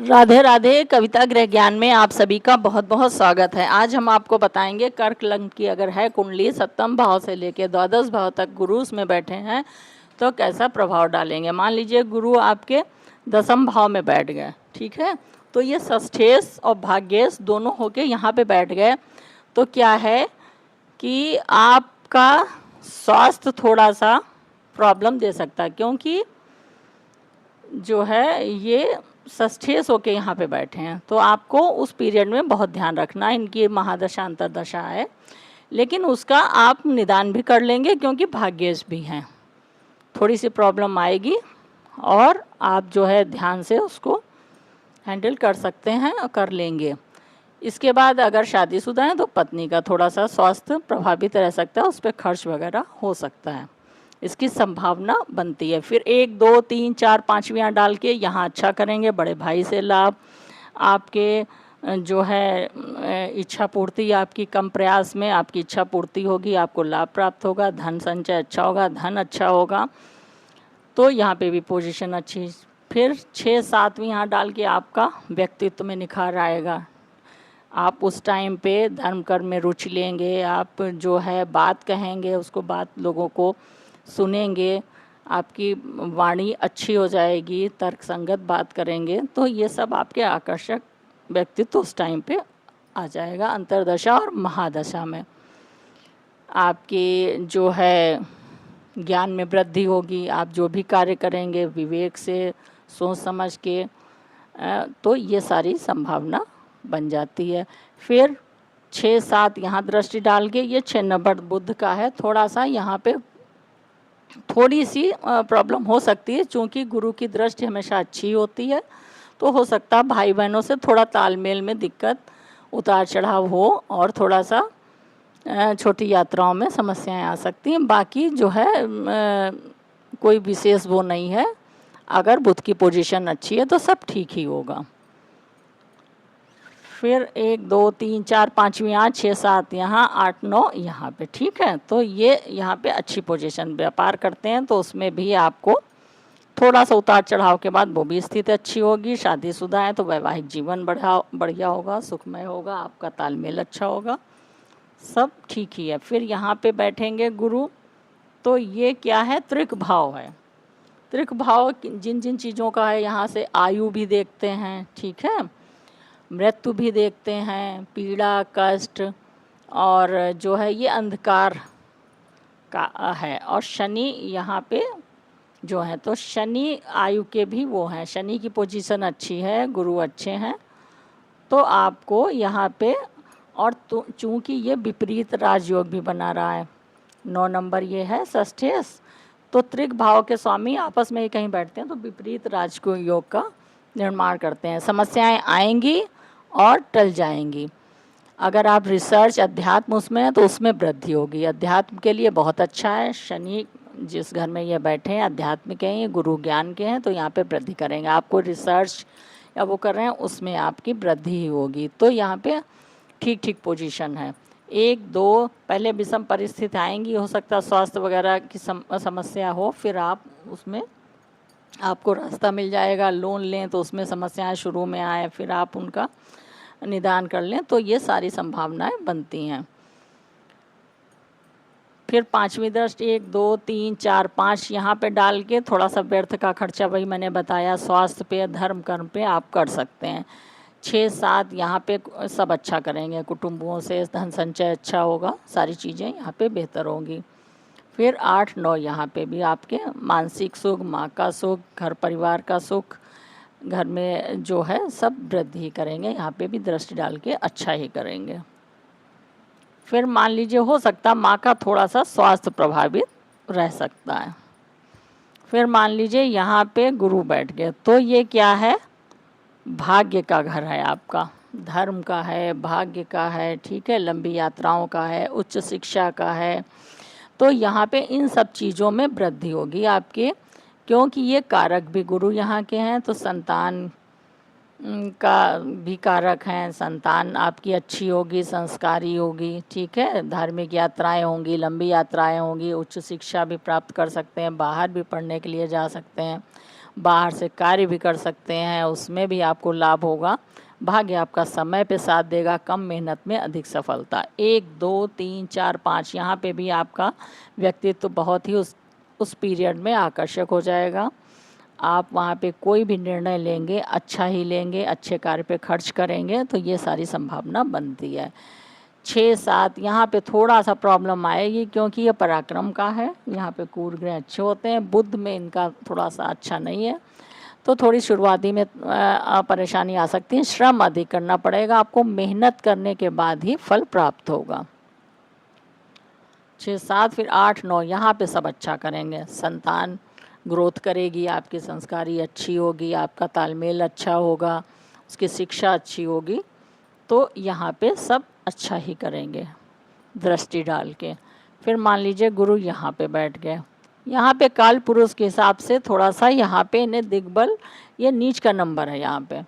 राधे राधे। कविता गृह ज्ञान में आप सभी का बहुत बहुत स्वागत है। आज हम आपको बताएंगे कर्क लग्न की अगर है कुंडली, सप्तम भाव से लेकर द्वादश भाव तक गुरु उसमें बैठे हैं तो कैसा प्रभाव डालेंगे। मान लीजिए गुरु आपके दसम भाव में बैठ गए, ठीक है, तो ये षष्ठेश और भाग्येश दोनों होके यहाँ पे बैठ गए तो क्या है कि आपका स्वास्थ्य थोड़ा सा प्रॉब्लम दे सकता है, क्योंकि जो है ये षष्ठेश होके यहाँ पे बैठे हैं तो आपको उस पीरियड में बहुत ध्यान रखना। इनकी महादशा अंतरदशा है, लेकिन उसका आप निदान भी कर लेंगे क्योंकि भाग्येश भी हैं। थोड़ी सी प्रॉब्लम आएगी और आप जो है ध्यान से उसको हैंडल कर सकते हैं और कर लेंगे। इसके बाद अगर शादीशुदा हैं तो पत्नी का थोड़ा सा स्वास्थ्य प्रभावित रह सकता है, उस पर खर्च वगैरह हो सकता है, इसकी संभावना बनती है। फिर 1 2 3 4 5वियाँ डाल के यहाँ अच्छा करेंगे। बड़े भाई से लाभ, आपके जो है इच्छा पूर्ति, आपकी कम प्रयास में आपकी इच्छा पूर्ति होगी, आपको लाभ प्राप्त होगा, धन संचय अच्छा होगा, धन अच्छा होगा, तो यहाँ पे भी पोजीशन अच्छी। फिर 6 7 यहाँ डाल के आपका व्यक्तित्व में निखार आएगा। आप उस टाइम पे धर्म कर्म में रुचि लेंगे, आप जो है बात कहेंगे, उसको बात लोगों को सुनेंगे, आपकी वाणी अच्छी हो जाएगी, तर्क संगत बात करेंगे, तो ये सब आपके आकर्षक व्यक्तित्व उस टाइम पे आ जाएगा। अंतरदशा और महादशा में आपकी जो है ज्ञान में वृद्धि होगी, आप जो भी कार्य करेंगे विवेक से सोच समझ के, तो ये सारी संभावना बन जाती है। फिर 6 7 यहाँ दृष्टि डाल के, ये 6 नंबर बुध का है, थोड़ा सा यहाँ पे थोड़ी सी प्रॉब्लम हो सकती है, क्योंकि गुरु की दृष्टि हमेशा अच्छी होती है, तो हो सकता है भाई बहनों से थोड़ा तालमेल में दिक्कत, उतार चढ़ाव हो और थोड़ा सा छोटी यात्राओं में समस्याएं आ सकती हैं। बाकी जो है कोई विशेष वो नहीं है, अगर बुध की पोजीशन अच्छी है तो सब ठीक ही होगा। फिर 1 2 3 4 5वीं यहाँ, 6 7 यहाँ, 8 9 यहाँ पे, ठीक है, तो ये यहाँ पे अच्छी पोजीशन। व्यापार करते हैं तो उसमें भी आपको थोड़ा सा उतार चढ़ाव के बाद वो भी स्थिति अच्छी होगी। शादीशुदा है तो वैवाहिक जीवन बढ़िया होगा, सुखमय होगा, आपका तालमेल अच्छा होगा, सब ठीक ही है। फिर यहाँ पे बैठेंगे गुरु, तो ये क्या है, त्रिक भाव है। त्रिक भाव जिन जिन चीज़ों का है, यहाँ से आयु भी देखते हैं, ठीक है, मृत्यु भी देखते हैं, पीड़ा कष्ट, और जो है ये अंधकार का है। और शनि यहाँ पे जो है, तो शनि आयु के भी वो हैं, शनि की पोजीशन अच्छी है, गुरु अच्छे हैं, तो आपको यहाँ पे, और चूँकि ये विपरीत राजयोग भी बना रहा है, 9 नंबर ये है षष्ठेश, तो त्रिक भाव के स्वामी आपस में ही कहीं बैठते हैं तो विपरीत राजयोग का निर्माण करते हैं। समस्याएं आएंगी और टल जाएंगी। अगर आप रिसर्च अध्यात्म उसमें है तो उसमें वृद्धि होगी, अध्यात्म के लिए बहुत अच्छा है। शनि जिस घर में ये बैठे हैं अध्यात्म के हैं, ये गुरु ज्ञान के हैं, तो यहाँ पे वृद्धि करेंगे। आपको रिसर्च या वो कर रहे हैं उसमें आपकी वृद्धि ही होगी, तो यहाँ पे ठीक ठीक पोजीशन है। 1 2 पहले विषम परिस्थिति आएंगी, हो सकता है स्वास्थ्य वगैरह की समस्या हो, फिर आप उसमें आपको रास्ता मिल जाएगा। लोन लें तो उसमें समस्याएं शुरू में आए, फिर आप उनका निदान कर लें, तो ये सारी संभावनाएं बनती हैं। फिर 5वीं दृष्टि 1 2 3 4 5 यहाँ पे डाल के थोड़ा सा व्यर्थ का खर्चा, वही मैंने बताया, स्वास्थ्य पे धर्म कर्म पे आप कर सकते हैं। 6 7 यहाँ पे सब अच्छा करेंगे, कुटुंबों से धन संचय अच्छा होगा, सारी चीज़ें यहाँ पे बेहतर होंगी। फिर 8 9 यहाँ पे भी आपके मानसिक सुख, माँ का सुख, घर परिवार का सुख, घर में जो है सब वृद्धि करेंगे, यहाँ पे भी दृष्टि डाल के अच्छा ही करेंगे। फिर मान लीजिए हो सकता माँ का थोड़ा सा स्वास्थ्य प्रभावित रह सकता है। फिर मान लीजिए यहाँ पे गुरु बैठ गए, तो ये क्या है, भाग्य का घर है आपका, धर्म का है, भाग्य का है, ठीक है, लंबी यात्राओं का है, उच्च शिक्षा का है, तो यहाँ पे इन सब चीज़ों में वृद्धि होगी आपके, क्योंकि ये कारक भी गुरु यहाँ के हैं, तो संतान का भी कारक हैं। संतान आपकी अच्छी होगी, संस्कारी होगी, ठीक है, धार्मिक यात्राएं होंगी, लंबी यात्राएं होंगी, उच्च शिक्षा भी प्राप्त कर सकते हैं, बाहर भी पढ़ने के लिए जा सकते हैं, बाहर से कार्य भी कर सकते हैं, उसमें भी आपको लाभ होगा। भाग्य आपका समय पे साथ देगा, कम मेहनत में अधिक सफलता। 1 2 3 4 5 यहाँ पे भी आपका व्यक्तित्व बहुत ही उस पीरियड में आकर्षक हो जाएगा। आप वहाँ पे कोई भी निर्णय लेंगे अच्छा ही लेंगे, अच्छे कार्य पे खर्च करेंगे, तो ये सारी संभावना बनती है। 6 7 यहाँ पे थोड़ा सा प्रॉब्लम आएगी क्योंकि ये पराक्रम का है, यहाँ पे कुर ग्रह अच्छे होते हैं, बुध में इनका थोड़ा सा अच्छा नहीं है, तो थोड़ी शुरुआती में परेशानी आ सकती है। श्रम अधिक करना पड़ेगा आपको, मेहनत करने के बाद ही फल प्राप्त होगा। 6 7 फिर 8 9 यहाँ पे सब अच्छा करेंगे। संतान ग्रोथ करेगी, आपकी संस्कारी अच्छी होगी, आपका तालमेल अच्छा होगा, उसकी शिक्षा अच्छी होगी, तो यहाँ पे सब अच्छा ही करेंगे दृष्टि डाल के। फिर मान लीजिए गुरु यहाँ पे बैठ गए, यहाँ पे काल पुरुष के हिसाब से थोड़ा सा यहाँ पे इन्हें दिग्बल, ये नीच का नंबर है, यहाँ पे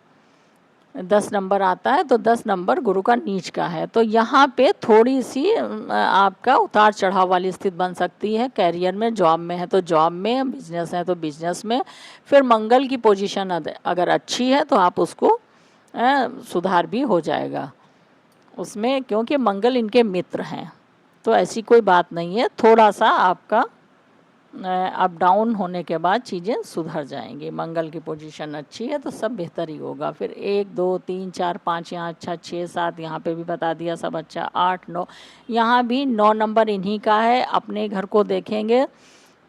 10 नंबर आता है, तो 10 नंबर गुरु का नीच का है, तो यहाँ पे थोड़ी सी आपका उतार चढ़ाव वाली स्थिति बन सकती है। कैरियर में, जॉब में है तो जॉब में, बिजनेस है तो बिजनेस में। फिर मंगल की पोजीशन अगर अच्छी है तो आप उसको सुधार भी हो जाएगा उसमें, क्योंकि मंगल इनके मित्र हैं, तो ऐसी कोई बात नहीं है। थोड़ा सा आपका अप डाउन होने के बाद चीज़ें सुधर जाएंगी। मंगल की पोजीशन अच्छी है तो सब बेहतर ही होगा। फिर 1 2 3 4 5 यहाँ अच्छा, 6 7 यहाँ पे भी बता दिया सब अच्छा, 8 9 यहाँ भी 9 नंबर इन्हीं का है। अपने घर को देखेंगे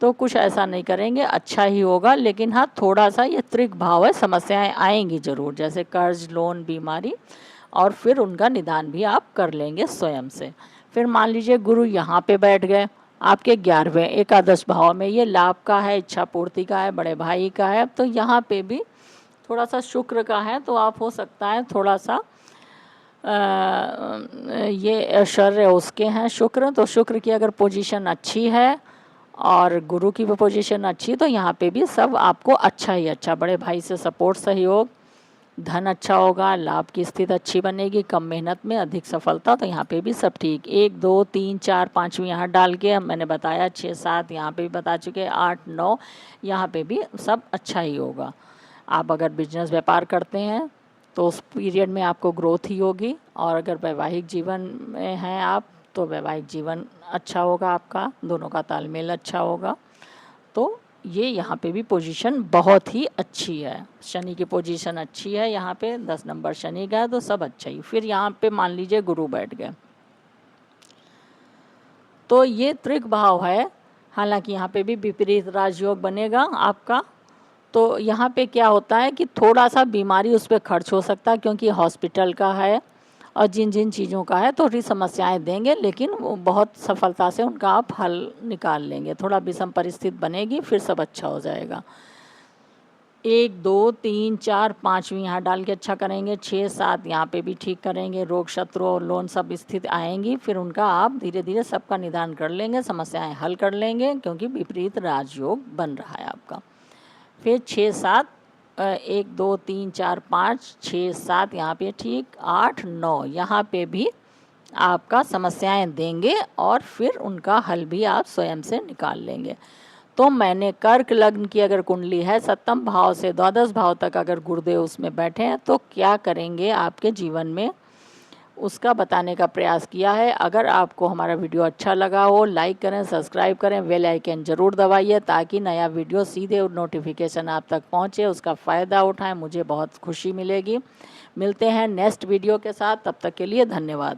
तो कुछ ऐसा नहीं करेंगे, अच्छा ही होगा, लेकिन हाँ थोड़ा सा ये त्रिक भाव है, समस्याएं आएंगी ज़रूर, जैसे कर्ज, लोन, बीमारी, और फिर उनका निदान भी आप कर लेंगे स्वयं से। फिर मान लीजिए गुरु यहाँ पे बैठ गए आपके 11वें एकादश भाव में, ये लाभ का है, इच्छा पूर्ति का है, बड़े भाई का है, तो यहाँ पे भी थोड़ा सा शुक्र का है, तो आप हो सकता है थोड़ा सा ये ऐश्वर्य उसके हैं शुक्र, तो शुक्र की अगर पोजीशन अच्छी है और गुरु की भी पोजीशन अच्छी, तो यहाँ पे भी सब आपको अच्छा ही अच्छा, बड़े भाई से सपोर्ट, सहयोग, धन अच्छा होगा, लाभ की स्थिति अच्छी बनेगी, कम मेहनत में अधिक सफलता, तो यहाँ पे भी सब ठीक। 1 2 3 4 5 यहाँ डाल के मैंने बताया, 6 7 यहाँ पे भी बता चुके, 8 9 यहाँ पे भी सब अच्छा ही होगा। आप अगर बिजनेस व्यापार करते हैं तो उस पीरियड में आपको ग्रोथ ही होगी, और अगर वैवाहिक जीवन में हैं आप तो वैवाहिक जीवन अच्छा होगा, आपका दोनों का तालमेल अच्छा होगा। तो ये यहाँ पे भी पोजीशन बहुत ही अच्छी है, शनि की पोजीशन अच्छी है, यहाँ पे 10 नंबर शनि का है, तो सब अच्छा ही। फिर यहाँ पे मान लीजिए गुरु बैठ गए, तो ये त्रिक भाव है, हालांकि यहाँ पे भी विपरीत राजयोग बनेगा आपका, तो यहाँ पे क्या होता है कि थोड़ा सा बीमारी उस पर खर्च हो सकता है, क्योंकि हॉस्पिटल का है और जिन जिन चीज़ों का है थोड़ी समस्याएं देंगे, लेकिन वो बहुत सफलता से उनका आप हल निकाल लेंगे। थोड़ा विषम परिस्थिति बनेगी, फिर सब अच्छा हो जाएगा। 1 2 3 4 5वीं यहाँ डाल के अच्छा करेंगे, 6 7 यहाँ पे भी ठीक करेंगे, रोग, शत्रु और लोन सब स्थिति आएंगी, फिर उनका आप धीरे धीरे सबका निदान कर लेंगे, समस्याएं हल कर लेंगे, क्योंकि विपरीत राजयोग बन रहा है आपका। फिर 6 7 1 2 3 4 5 6 7 यहाँ पे ठीक, 8 9 यहाँ पे भी आपका समस्याएं देंगे, और फिर उनका हल भी आप स्वयं से निकाल लेंगे। तो मैंने कर्क लग्न की अगर कुंडली है, 7वें भाव से 12 भाव तक अगर गुरुदेव उसमें बैठे हैं तो क्या करेंगे आपके जीवन में, उसका बताने का प्रयास किया है। अगर आपको हमारा वीडियो अच्छा लगा हो, लाइक करें, सब्सक्राइब करें, बेल आइकन ज़रूर दबाइए, ताकि नया वीडियो सीधे नोटिफिकेशन आप तक पहुंचे, उसका फ़ायदा उठाएं, मुझे बहुत खुशी मिलेगी। मिलते हैं नेक्स्ट वीडियो के साथ, तब तक के लिए धन्यवाद।